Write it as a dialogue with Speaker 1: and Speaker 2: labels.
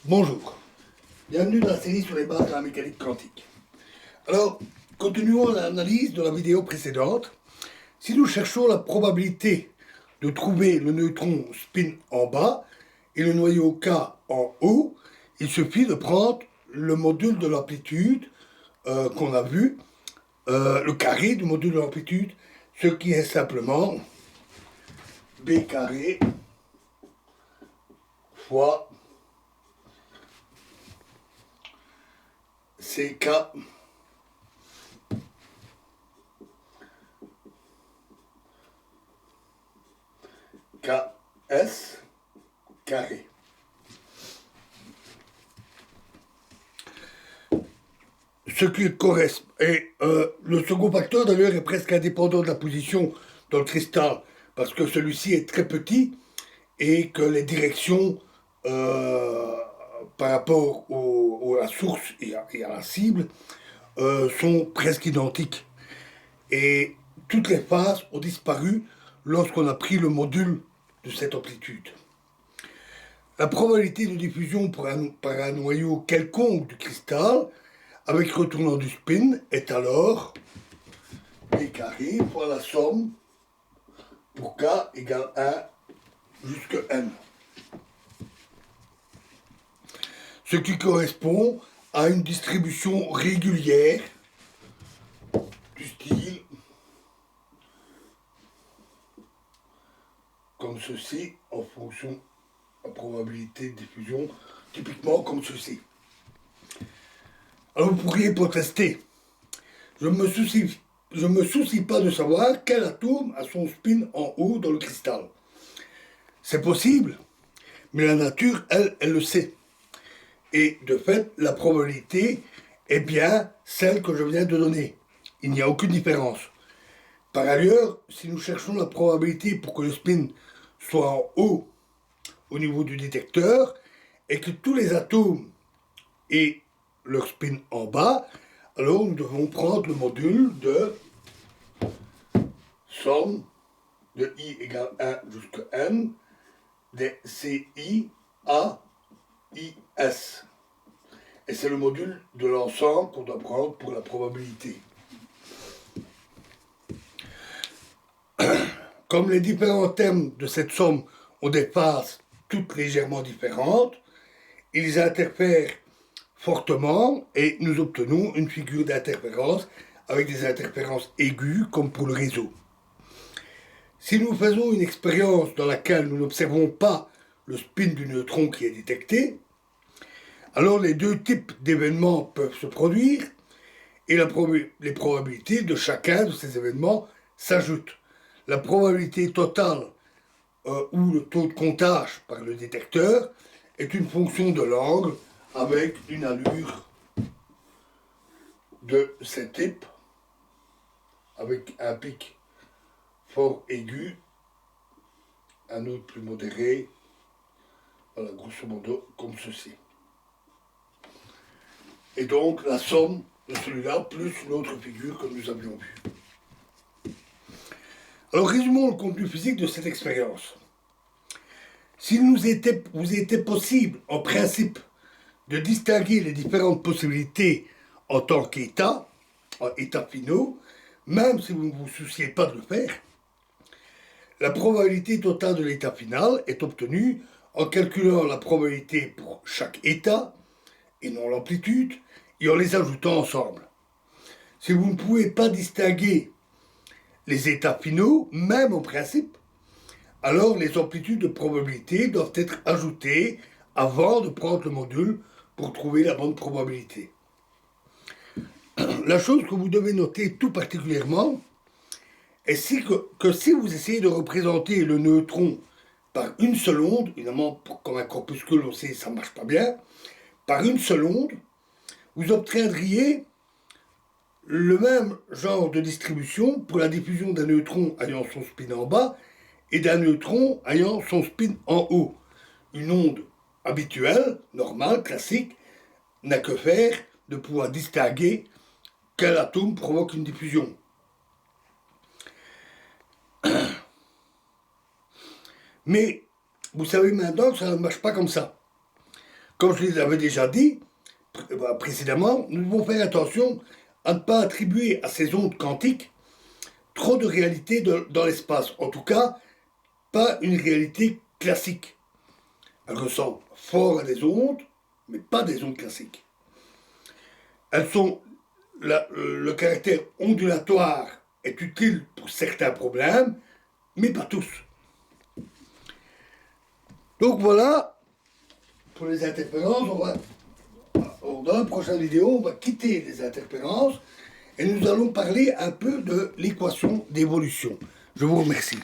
Speaker 1: Bonjour, bienvenue dans la série sur les bases de la mécanique quantique. Alors, continuons l'analyse de la vidéo précédente. Si nous cherchons la probabilité de trouver le neutron spin en bas et le noyau K en haut, il suffit de prendre le module de l'amplitude qu'on a vu, le carré du module de l'amplitude, ce qui est simplement B carré fois CK KS carré. Ce qui correspond. Et le second facteur d'ailleurs est presque indépendant de la position dans le cristal, parce que celui-ci est très petit et que les directions par rapport à la source et à la cible sont presque identiques. Et toutes les phases ont disparu lorsqu'on a pris le module de cette amplitude. La probabilité de diffusion par un noyau quelconque du cristal avec retournant du spin est alors B carré fois la somme pour K égale 1 jusqu'à N. Ce qui correspond à une distribution régulière du style comme ceci en fonction de la probabilité de diffusion, typiquement comme ceci. Alors vous pourriez protester. Je me soucie pas de savoir quel atome a son spin en haut dans le cristal. C'est possible, mais la nature, elle le sait. Et de fait, la probabilité est bien celle que je viens de donner. Il n'y a aucune différence. Par ailleurs, si nous cherchons la probabilité pour que le spin soit en haut au niveau du détecteur et que tous les atomes aient leur spin en bas, alors nous devons prendre le module de somme de I égale 1 jusqu'à N des CI à IS. Et c'est le module de l'ensemble qu'on doit prendre pour la probabilité. Comme les différents termes de cette somme ont des phases toutes légèrement différentes, ils interfèrent fortement et nous obtenons une figure d'interférence avec des interférences aiguës comme pour le réseau. Si nous faisons une expérience dans laquelle nous n'observons pas le spin du neutron qui est détecté, alors les deux types d'événements peuvent se produire et les probabilités de chacun de ces événements s'ajoutent. La probabilité totale ou le taux de comptage par le détecteur est une fonction de l'angle avec une allure de ce type, avec un pic fort aigu, un autre plus modéré, voilà, grosso modo, comme ceci. Et donc la somme de celui-là plus l'autre figure que nous avions vue. Alors résumons le contenu physique de cette expérience. S'il vous était possible, en principe, de distinguer les différentes possibilités en tant qu'état, en états finaux, même si vous ne vous souciez pas de le faire, la probabilité totale de l'état final est obtenue en calculant la probabilité pour chaque état, et non l'amplitude, et en les ajoutant ensemble. Si vous ne pouvez pas distinguer les états finaux, même en principe, alors les amplitudes de probabilité doivent être ajoutées avant de prendre le module pour trouver la bonne probabilité. La chose que vous devez noter tout particulièrement est que si vous essayez de représenter le neutron par une seule onde, évidemment, comme un corpuscule, on sait que ça ne marche pas bien, par une seule onde, vous obtiendriez le même genre de distribution pour la diffusion d'un neutron ayant son spin en bas et d'un neutron ayant son spin en haut. Une onde habituelle, normale, classique, n'a que faire de pouvoir distinguer quel atome provoque une diffusion. Mais vous savez maintenant que ça ne marche pas comme ça. Comme je l'avais déjà dit précédemment, nous devons faire attention à ne pas attribuer à ces ondes quantiques trop de réalité dans l'espace. En tout cas, pas une réalité classique. Elles ressemblent fort à des ondes, mais pas des ondes classiques. Elles sont le caractère ondulatoire est utile pour certains problèmes, mais pas tous. Donc voilà, pour les interférences, dans la prochaine vidéo, on va quitter les interférences et nous allons parler un peu de l'équation d'évolution. Je vous remercie.